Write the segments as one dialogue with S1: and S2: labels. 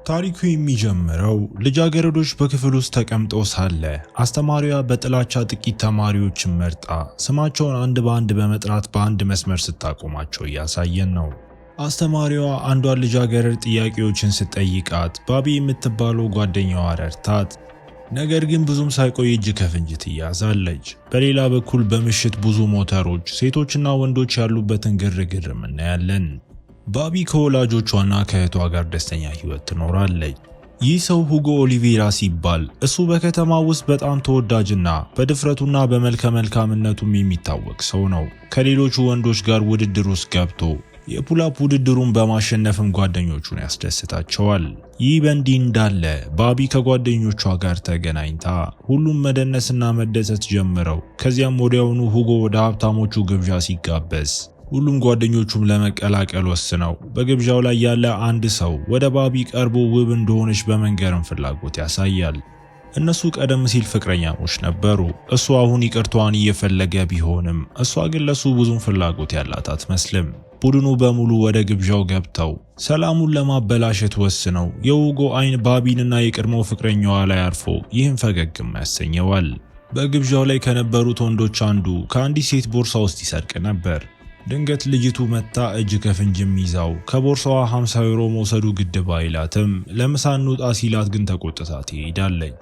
S1: ታሪኩ የሚጀምረው ልጃገረዶች በክፍል ውስጥ ተቀምጠው ሳለ አስተማሪዋ በጥላቻ ጥቂት ተማሪዎችን መርጣ ስማቸውን አንድ በአንድ በመጥራት በአንድ መስመር ስታቆማቸው እያሳየን ነው። አስተማሪዋ አንዷን ልጃገረድ ጥያቄዎችን ስትጠይቃት ባቢ የምትባለው ጓደኛዋ ረድታት፣ ነገር ግን ብዙም ሳይቆይ እጅ ከፍንጅ ትያዛለች። በሌላ በኩል በምሽት ብዙ ሞተሮች፣ ሴቶችና ወንዶች ያሉበትን ግርግር እናያለን። ባቢ ከወላጆቿና ከእህቷ ጋር ደስተኛ ህይወት ትኖራለች። ይህ ሰው ሁጎ ኦሊቬራ ሲባል እሱ በከተማ ውስጥ በጣም ተወዳጅና በድፍረቱና በመልከ መልካምነቱም የሚታወቅ ሰው ነው። ከሌሎቹ ወንዶች ጋር ውድድር ውስጥ ገብቶ የፑላፕ ውድድሩን በማሸነፍም ጓደኞቹን ያስደስታቸዋል። ይህ በእንዲህ እንዳለ ባቢ ከጓደኞቿ ጋር ተገናኝታ ሁሉም መደነስና መደሰት ጀምረው ከዚያም ወዲያውኑ ሁጎ ወደ ሀብታሞቹ ግብዣ ሲጋበዝ ሁሉም ጓደኞቹም ለመቀላቀል ወስነው በግብዣው ላይ ያለ አንድ ሰው ወደ ባቢ ቀርቦ ውብ እንደሆነች በመንገርም ፍላጎት ያሳያል። እነሱ ቀደም ሲል ፍቅረኛሞች ነበሩ። እሱ አሁን ይቅርታዋን እየፈለገ ቢሆንም እሷ ግን ለሱ ብዙም ፍላጎት ያላት አትመስልም። ቡድኑ በሙሉ ወደ ግብዣው ገብተው ሰላሙን ለማበላሸት ወስነው የሁጎ አይን ባቢንና የቀድሞ ፍቅረኛዋ ላይ አርፎ ይህን ፈገግም ያሰኘዋል። በግብዣው ላይ ከነበሩት ወንዶች አንዱ ከአንዲት ሴት ቦርሳ ውስጥ ይሰርቅ ነበር። ድንገት ልጅቱ መታ እጅ ከፍንጅም ይዛው ከቦርሳዋ 50 ዩሮ መውሰዱ ግድ ባይላትም ለምሳ እንውጣ ሲላት ግን ተቆጥታ ትሄዳለች።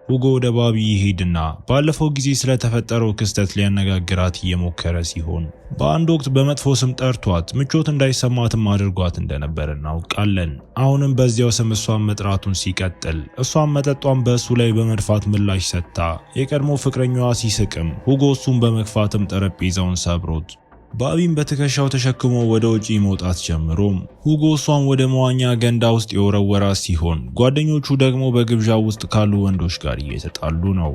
S1: ሁጎ ወደ ባቢ ይሄድና ባለፈው ጊዜ ስለተፈጠረው ክስተት ሊያነጋግራት እየሞከረ ሲሆን በአንድ ወቅት በመጥፎ ስም ጠርቷት ምቾት እንዳይሰማትም አድርጓት እንደነበር እናውቃለን። አሁንም በዚያው ስም እሷን መጥራቱን ሲቀጥል እሷን መጠጧን በእሱ ላይ በመድፋት ምላሽ ሰጥታ የቀድሞ ፍቅረኛዋ ሲስቅም ሁጎ እሱን በመግፋትም ጠረጴዛውን ሰብሮት ባቢን በትከሻው ተሸክሞ ወደ ውጪ መውጣት ጀምሮም ሁጎ እሷን ወደ መዋኛ ገንዳ ውስጥ የወረወራት ሲሆን ጓደኞቹ ደግሞ በግብዣው ውስጥ ካሉ ወንዶች ጋር እየተጣሉ ነው።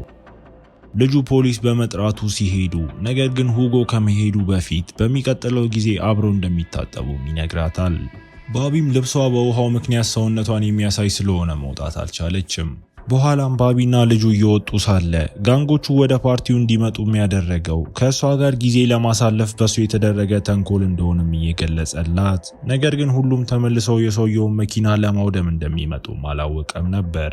S1: ልጁ ፖሊስ በመጥራቱ ሲሄዱ፣ ነገር ግን ሁጎ ከመሄዱ በፊት በሚቀጥለው ጊዜ አብረው እንደሚታጠቡም ይነግራታል። ባቢም ልብሷ በውሃው ምክንያት ሰውነቷን የሚያሳይ ስለሆነ መውጣት አልቻለችም። በኋላም ባቢና ልጁ እየወጡ ሳለ ጋንጎቹ ወደ ፓርቲው እንዲመጡ ያደረገው ከእሷ ጋር ጊዜ ለማሳለፍ በሱ የተደረገ ተንኮል እንደሆነም እየገለጸላት፣ ነገር ግን ሁሉም ተመልሰው የሰውየውን መኪና ለማውደም እንደሚመጡም አላወቀም ነበር።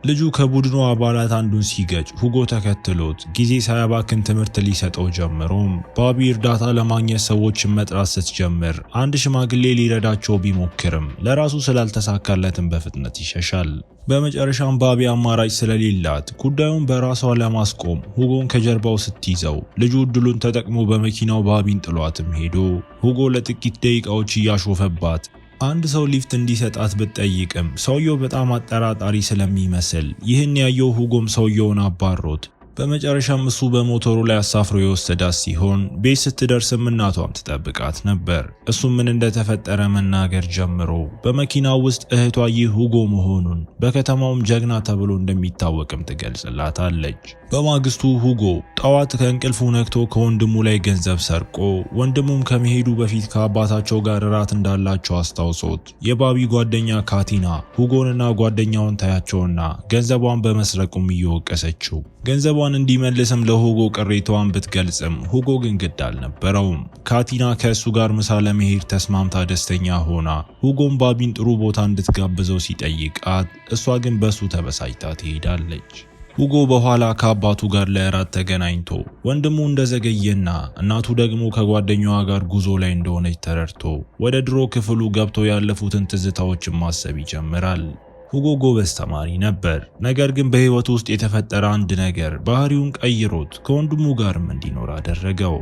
S1: ልጁ ከቡድኑ አባላት አንዱን ሲገጭ ሁጎ ተከትሎት ጊዜ ሳያባክን ትምህርት ሊሰጠው ጀምሮም ባቢ እርዳታ ለማግኘት ሰዎችን መጥራት ስትጀምር አንድ ሽማግሌ ሊረዳቸው ቢሞክርም ለራሱ ስላልተሳካለትም በፍጥነት ይሸሻል። በመጨረሻም ባቢ አማራጭ ስለሌላት ጉዳዩን በራሷ ለማስቆም ሁጎን ከጀርባው ስትይዘው ልጁ እድሉን ተጠቅሞ በመኪናው ባቢን ጥሏትም ሄዶ ሁጎ ለጥቂት ደቂቃዎች እያሾፈባት አንድ ሰው ሊፍት እንዲሰጣት ብትጠይቅም ሰውየው በጣም አጠራጣሪ ስለሚመስል ይህን ያየው ሁጎም ሰውየውን አባሮት በመጨረሻም እሱ በሞተሩ ላይ አሳፍሮ የወሰዳት ሲሆን ቤት ስትደርስም እናቷም ትጠብቃት ነበር። እሱም ምን እንደተፈጠረ መናገር ጀምሮ በመኪናው ውስጥ እህቷ ይህ ሁጎ መሆኑን በከተማውም ጀግና ተብሎ እንደሚታወቅም ትገልጽላታለች። በማግስቱ ሁጎ ጠዋት ከእንቅልፉ ነቅቶ ከወንድሙ ላይ ገንዘብ ሰርቆ ወንድሙም ከመሄዱ በፊት ከአባታቸው ጋር እራት እንዳላቸው አስታውሶት የባቢ ጓደኛ ካቲና ሁጎንና ጓደኛውን ታያቸውና ገንዘቧን በመስረቁም እየወቀሰችው ገንዘቧን እንዲመልስም ለሁጎ ቅሬታዋን ብትገልጽም ሁጎ ግን ግድ አልነበረውም። ካቲና ከእሱ ጋር ምሳ ለመሄድ ተስማምታ ደስተኛ ሆና ሁጎም ባቢን ጥሩ ቦታ እንድትጋብዘው ሲጠይቃት እሷ ግን በሱ ተበሳጭታ ትሄዳለች። ሁጎ በኋላ ከአባቱ ጋር ለእራት ተገናኝቶ ወንድሙ እንደዘገየና እናቱ ደግሞ ከጓደኛዋ ጋር ጉዞ ላይ እንደሆነች ተረድቶ ወደ ድሮ ክፍሉ ገብቶ ያለፉትን ትዝታዎችን ማሰብ ይጀምራል። ሁጎ ጎበዝ ተማሪ ነበር። ነገር ግን በህይወቱ ውስጥ የተፈጠረ አንድ ነገር ባህሪውን ቀይሮት ከወንድሙ ጋርም እንዲኖር አደረገው።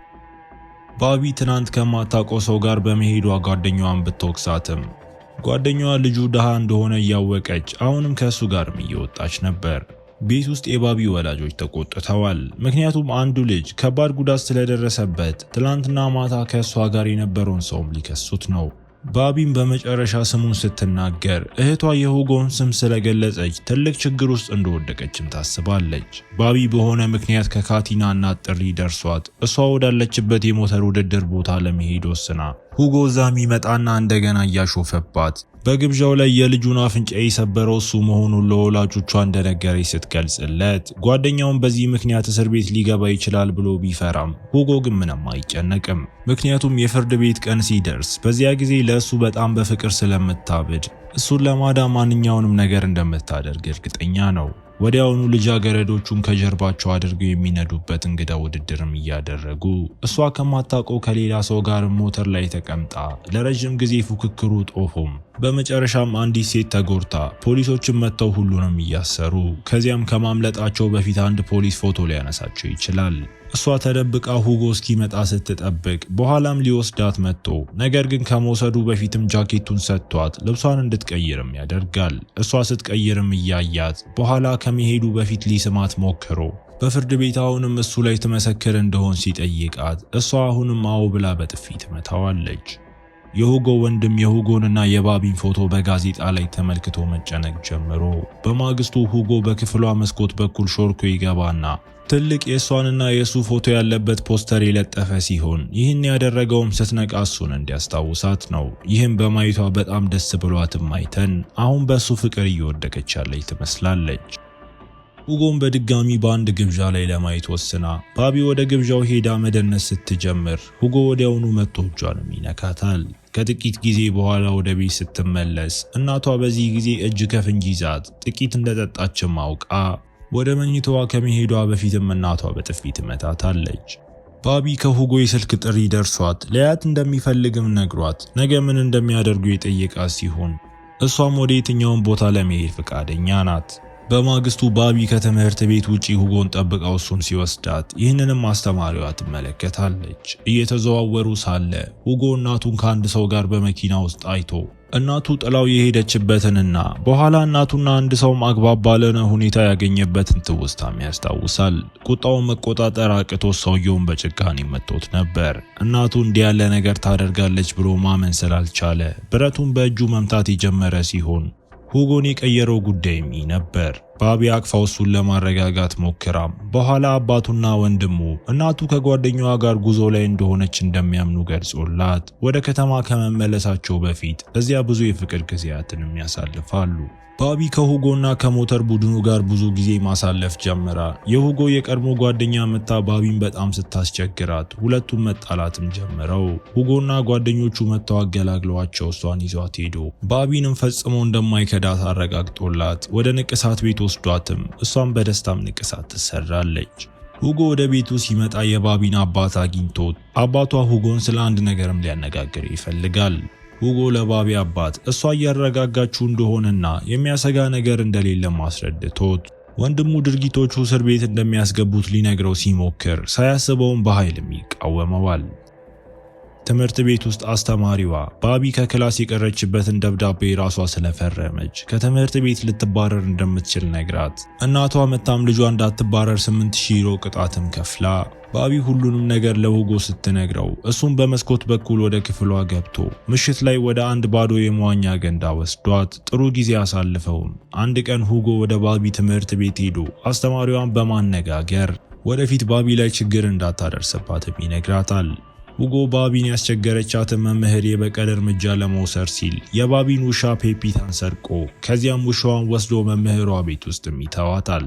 S1: ባቢ ትናንት ከማታውቀው ሰው ጋር በመሄዷ ጓደኛዋን ብትወቅሳትም ጓደኛዋ ልጁ ድሃ እንደሆነ እያወቀች አሁንም ከእሱ ጋርም እየወጣች ነበር። ቤት ውስጥ የባቢ ወላጆች ተቆጥተዋል። ምክንያቱም አንዱ ልጅ ከባድ ጉዳት ስለደረሰበት ትላንትና ማታ ከእሷ ጋር የነበረውን ሰውም ሊከሱት ነው። ባቢም በመጨረሻ ስሙን ስትናገር እህቷ የሁጎን ስም ስለገለጸች ትልቅ ችግር ውስጥ እንደወደቀችም ታስባለች። ባቢ በሆነ ምክንያት ከካቲና እናት ጥሪ ደርሷት እሷ ወዳለችበት የሞተር ውድድር ቦታ ለመሄድ ወስና ሁጎ ዛም ይመጣና እንደገና እያሾፈባት በግብዣው ላይ የልጁን አፍንጫ የሰበረው እሱ መሆኑን ለወላጆቿ እንደነገረች ስትገልጽለት ጓደኛውን በዚህ ምክንያት እስር ቤት ሊገባ ይችላል ብሎ ቢፈራም ሁጎ ግን ምንም አይጨነቅም። ምክንያቱም የፍርድ ቤት ቀን ሲደርስ በዚያ ጊዜ ለእሱ በጣም በፍቅር ስለምታብድ እሱን ለማዳን ማንኛውንም ነገር እንደምታደርግ እርግጠኛ ነው። ወዲያውኑ ልጃገረዶቹን ከጀርባቸው አድርገው የሚነዱበት እንግዳ ውድድርም እያደረጉ እሷ ከማታውቀው ከሌላ ሰው ጋር ሞተር ላይ ተቀምጣ ለረጅም ጊዜ ፉክክሩ ጦፎም በመጨረሻም አንዲት ሴት ተጎድታ ፖሊሶችን መጥተው ሁሉንም እያሰሩ ከዚያም ከማምለጣቸው በፊት አንድ ፖሊስ ፎቶ ሊያነሳቸው ይችላል። እሷ ተደብቃ ሁጎ እስኪመጣ ስትጠብቅ በኋላም ሊወስዳት መጥቶ ነገር ግን ከመውሰዱ በፊትም ጃኬቱን ሰጥቷት ልብሷን እንድትቀይርም ያደርጋል። እሷ ስትቀይርም እያያት በኋላ ከመሄዱ በፊት ሊስማት ሞክሮ በፍርድ ቤት አሁንም እሱ ላይ ትመሰክር እንደሆን ሲጠይቃት እሷ አሁንም አዎ ብላ በጥፊ ትመታዋለች። የሁጎ ወንድም የሁጎንና የባቢን ፎቶ በጋዜጣ ላይ ተመልክቶ መጨነቅ ጀምሮ በማግስቱ ሁጎ በክፍሏ መስኮት በኩል ሾልኮ ይገባና ትልቅ የእሷንና የእሱ ፎቶ ያለበት ፖስተር የለጠፈ ሲሆን ይህን ያደረገውም ስትነቃ እሱን እንዲያስታውሳት ነው። ይህም በማየቷ በጣም ደስ ብሏትም አይተን አሁን በእሱ ፍቅር እየወደቀች ያለች ትመስላለች። ሁጎም በድጋሚ በአንድ ግብዣ ላይ ለማየት ወስና ባቢ ወደ ግብዣው ሄዳ መደነስ ስትጀምር ሁጎ ወዲያውኑ መጥቶ እጇንም ይነካታል። ከጥቂት ጊዜ በኋላ ወደ ቤት ስትመለስ እናቷ በዚህ ጊዜ እጅ ከፍንጅ ይዛት ጥቂት እንደጠጣችም አውቃ ወደ መኝታዋ ከመሄዷ በፊትም እናቷ በጥፊ ትመታታለች። ባቢ ከሁጎ የስልክ ጥሪ ደርሷት ለያት እንደሚፈልግም ነግሯት ነገ ምን እንደሚያደርጉ የጠየቃት ሲሆን እሷም ወደ የትኛውን ቦታ ለመሄድ ፈቃደኛ ናት። በማግስቱ ባቢ ከትምህርት ቤት ውጪ ሁጎን ጠብቃው እሱን ሲወስዳት ይህንንም አስተማሪዋ ትመለከታለች። እየተዘዋወሩ ሳለ ሁጎ እናቱን ከአንድ ሰው ጋር በመኪና ውስጥ አይቶ እናቱ ጥላው የሄደችበትንና በኋላ እናቱና አንድ ሰው አግባብ ባለነ ሁኔታ ያገኘበትን ትውስታም ያስታውሳል። ቁጣውን መቆጣጠር አቅቶ ሰውየውን በጭካኔ መጥቶት ነበር። እናቱ እንዲህ ያለ ነገር ታደርጋለች ብሎ ማመን ስላልቻለ ብረቱን በእጁ መምታት የጀመረ ሲሆን ሁጎን የቀየረው ጉዳይም ነበር። ባቢ አቅፋው እሱን ለማረጋጋት ሞክራም በኋላ አባቱና ወንድሙ እናቱ ከጓደኛዋ ጋር ጉዞ ላይ እንደሆነች እንደሚያምኑ ገልጾላት ወደ ከተማ ከመመለሳቸው በፊት እዚያ ብዙ የፍቅር ጊዜያትንም ያሳልፋሉ። ባቢ ከሁጎና ከሞተር ቡድኑ ጋር ብዙ ጊዜ ማሳለፍ ጀመራ። የሁጎ የቀድሞ ጓደኛ መታ ባቢን በጣም ስታስቸግራት ሁለቱም መጣላትም ጀምረው ሁጎና ጓደኞቹ መተው አገላግለዋቸው እሷን ይዟት ሄዶ ባቢንም ፈጽሞ እንደማይከዳት አረጋግጦላት ወደ ንቅሳት ቤት ወስዷትም እሷን በደስታም ንቅሳት ትሰራለች። ሁጎ ወደ ቤቱ ሲመጣ የባቢን አባት አግኝቶት አባቷ ሁጎን ስለ አንድ ነገርም ሊያነጋግር ይፈልጋል። ሁጎ ለባቢ አባት እሷ እያረጋጋችው እንደሆነና የሚያሰጋ ነገር እንደሌለ ማስረድቶት ወንድሙ ድርጊቶቹ እስር ቤት እንደሚያስገቡት ሊነግረው ሲሞክር ሳያስበውም በኃይልም ይቃወመዋል። ትምህርት ቤት ውስጥ አስተማሪዋ ባቢ ከክላስ የቀረችበትን ደብዳቤ ራሷ ስለፈረመች ከትምህርት ቤት ልትባረር እንደምትችል ነግራት እናቷ መታም ልጇ እንዳትባረር 8000 ዩሮ ቅጣትም ከፍላ ባቢ ሁሉንም ነገር ለሁጎ ስትነግረው እሱም በመስኮት በኩል ወደ ክፍሏ ገብቶ ምሽት ላይ ወደ አንድ ባዶ የመዋኛ ገንዳ ወስዷት ጥሩ ጊዜ አሳልፈውም አንድ ቀን ሁጎ ወደ ባቢ ትምህርት ቤት ሄዶ አስተማሪዋን በማነጋገር ወደፊት ባቢ ላይ ችግር እንዳታደርስባትም ይነግራታል። ሁጎ ባቢን ያስቸገረቻትን መምህር የበቀል እርምጃ ለመውሰድ ሲል የባቢን ውሻ ፔፒታን ሰርቆ ከዚያም ውሻዋን ወስዶ መምህሯ ቤት ውስጥም ይተዋታል።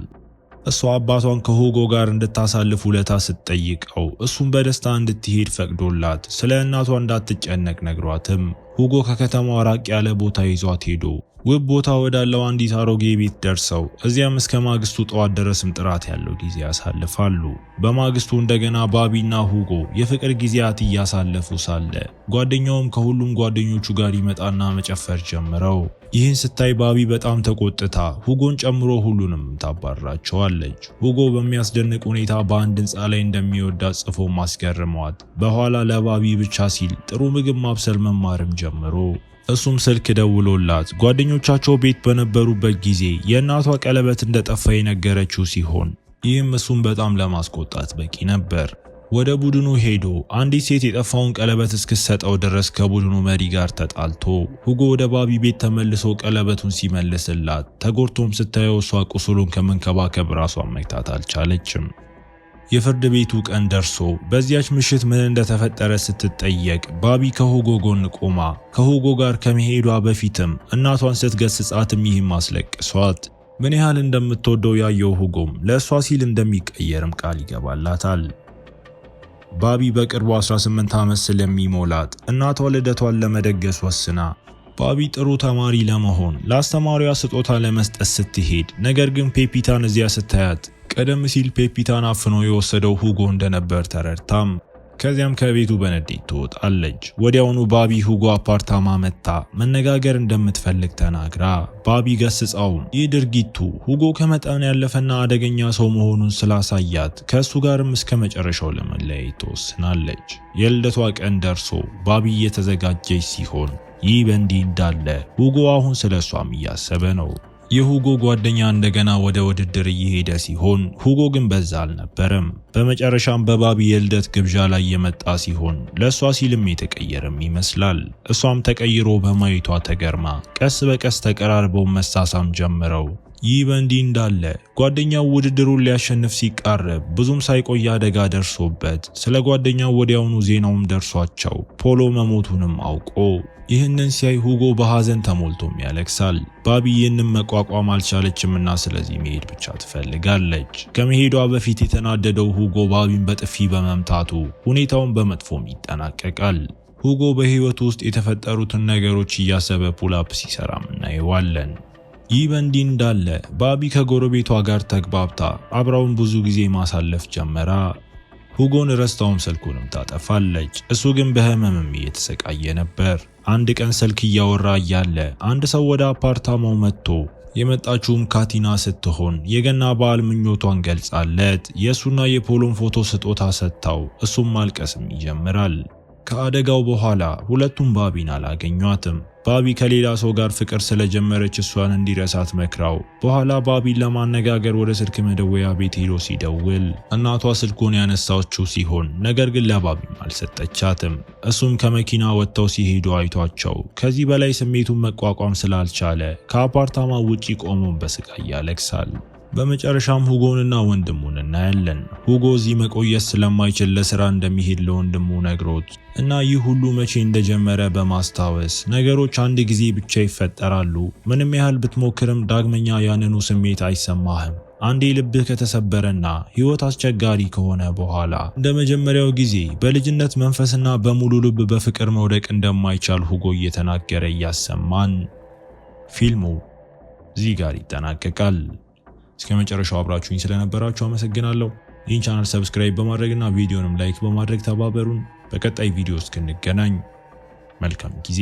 S1: እሷ አባቷን ከሁጎ ጋር እንድታሳልፍ ውለታ ስትጠይቀው እሱም በደስታ እንድትሄድ ፈቅዶላት ስለ እናቷ እንዳትጨነቅ ነግሯትም ሁጎ ከከተማዋ ራቅ ያለ ቦታ ይዟት ሄዶ ውብ ቦታ ወዳለው አንዲት አሮጌ ቤት ደርሰው እዚያም እስከ ማግስቱ ጠዋት ድረስም ጥራት ያለው ጊዜ ያሳልፋሉ። በማግስቱ እንደገና ባቢና ሁጎ የፍቅር ጊዜያት እያሳለፉ ሳለ ጓደኛውም ከሁሉም ጓደኞቹ ጋር ይመጣና መጨፈር ጀምረው ይህን ስታይ ባቢ በጣም ተቆጥታ ሁጎን ጨምሮ ሁሉንም ታባራቸዋለች። ሁጎ በሚያስደንቅ ሁኔታ በአንድ ህንፃ ላይ እንደሚወዳት ጽፎ ማስገርመዋት በኋላ ለባቢ ብቻ ሲል ጥሩ ምግብ ማብሰል መማርም ጀምሮ እሱም ስልክ ደውሎላት ጓደኞቻቸው ቤት በነበሩበት ጊዜ የእናቷ ቀለበት እንደጠፋ የነገረችው ሲሆን ይህም እሱም በጣም ለማስቆጣት በቂ ነበር። ወደ ቡድኑ ሄዶ አንዲት ሴት የጠፋውን ቀለበት እስክትሰጠው ድረስ ከቡድኑ መሪ ጋር ተጣልቶ ሁጎ ወደ ባቢ ቤት ተመልሶ ቀለበቱን ሲመልስላት ተጎድቶም ስታየው እሷ ቁስሉን ከመንከባከብ ራሷን መግታት አልቻለችም። የፍርድ ቤቱ ቀን ደርሶ በዚያች ምሽት ምን እንደተፈጠረ ስትጠየቅ ባቢ ከሁጎ ጎን ቆማ ከሁጎ ጋር ከመሄዷ በፊትም እናቷን ስትገስጻትም ይህም አስለቅሷት ምን ያህል እንደምትወደው ያየው ሁጎም ለእሷ ሲል እንደሚቀየርም ቃል ይገባላታል። ባቢ በቅርቡ 18 ዓመት ስለሚሞላት እናቷ ልደቷን ለመደገስ ወስና ባቢ ጥሩ ተማሪ ለመሆን ለአስተማሪዋ ስጦታ ለመስጠት ስትሄድ፣ ነገር ግን ፔፒታን እዚያ ስታያት ቀደም ሲል ፔፒታን አፍኖ የወሰደው ሁጎ እንደነበር ተረድታም ከዚያም ከቤቱ በንዴት ትወጣለች። ወዲያውኑ ባቢ ሁጎ አፓርታማ መጣ መነጋገር እንደምትፈልግ ተናግራ ባቢ ገስጻውም ይህ ድርጊቱ ሁጎ ከመጠን ያለፈና አደገኛ ሰው መሆኑን ስላሳያት ከእሱ ጋርም እስከ መጨረሻው ለመለያየት ትወስናለች። የልደቷ ቀን ደርሶ ባቢ እየተዘጋጀች ሲሆን ይህ በእንዲህ እንዳለ ሁጎ አሁን ስለሷም እያሰበ ነው። የሁጎ ጓደኛ እንደገና ወደ ውድድር እየሄደ ሲሆን ሁጎ ግን በዛ አልነበረም። በመጨረሻም በባቢ የልደት ግብዣ ላይ የመጣ ሲሆን ለሷ ሲልም የተቀየረም ይመስላል። እሷም ተቀይሮ በማየቷ ተገርማ ቀስ በቀስ ተቀራርበው መሳሳም ጀምረው ይህ በእንዲህ እንዳለ ጓደኛው ውድድሩን ሊያሸንፍ ሲቃረብ ብዙም ሳይቆይ አደጋ ደርሶበት ስለ ጓደኛው ወዲያውኑ ዜናውም ደርሷቸው ፖሎ መሞቱንም አውቆ ይህንን ሲያይ ሁጎ በሐዘን ተሞልቶም ያለቅሳል። ባቢ ይህንን መቋቋም አልቻለችምና ስለዚህ መሄድ ብቻ ትፈልጋለች። ከመሄዷ በፊት የተናደደው ሁጎ ባቢን በጥፊ በመምታቱ ሁኔታውን በመጥፎም ይጠናቀቃል። ሁጎ በህይወቱ ውስጥ የተፈጠሩትን ነገሮች እያሰበ ፑልአፕ ሲሰራም እናየዋለን። ይህ በእንዲህ እንዳለ ባቢ ከጎረቤቷ ጋር ተግባብታ አብራውን ብዙ ጊዜ ማሳለፍ ጀመራ። ሁጎን ረስታውም ስልኩንም ታጠፋለች። እሱ ግን በህመምም እየተሰቃየ ነበር። አንድ ቀን ስልክ እያወራ እያለ አንድ ሰው ወደ አፓርታማው መጥቶ የመጣችውም ካቲና ስትሆን የገና በዓል ምኞቷን ገልጻለት የእሱና የፖሎን ፎቶ ስጦታ ሰጥታው እሱም ማልቀስም ይጀምራል። ከአደጋው በኋላ ሁለቱም ባቢን አላገኟትም። ባቢ ከሌላ ሰው ጋር ፍቅር ስለጀመረች እሷን እንዲረሳት መክራው በኋላ ባቢን ለማነጋገር ወደ ስልክ መደወያ ቤት ሄዶ ሲደውል እናቷ ስልኩን ያነሳችው ሲሆን ነገር ግን ለባቢም አልሰጠቻትም። እሱም ከመኪና ወጥተው ሲሄዱ አይቷቸው ከዚህ በላይ ስሜቱን መቋቋም ስላልቻለ ከአፓርታማ ውጪ ቆሞ በስቃይ ያለቅሳል። በመጨረሻም ሁጎንና ወንድሙን እናያለን። ሁጎ እዚህ መቆየት ስለማይችል ለስራ እንደሚሄድ ለወንድሙ ነግሮት እና ይህ ሁሉ መቼ እንደጀመረ በማስታወስ ነገሮች አንድ ጊዜ ብቻ ይፈጠራሉ፣ ምንም ያህል ብትሞክርም ዳግመኛ ያንኑ ስሜት አይሰማህም። አንዴ ልብህ ከተሰበረና ህይወት አስቸጋሪ ከሆነ በኋላ እንደ መጀመሪያው ጊዜ በልጅነት መንፈስና በሙሉ ልብ በፍቅር መውደቅ እንደማይቻል ሁጎ እየተናገረ እያሰማን ፊልሙ እዚህ ጋር ይጠናቀቃል። እስከ መጨረሻው አብራችሁኝ ስለነበራችሁ አመሰግናለሁ። ይህን ቻናል ሰብስክራይብ በማድረግና ቪዲዮንም ላይክ በማድረግ ተባበሩን። በቀጣይ ቪዲዮ እስክንገናኝ መልካም ጊዜ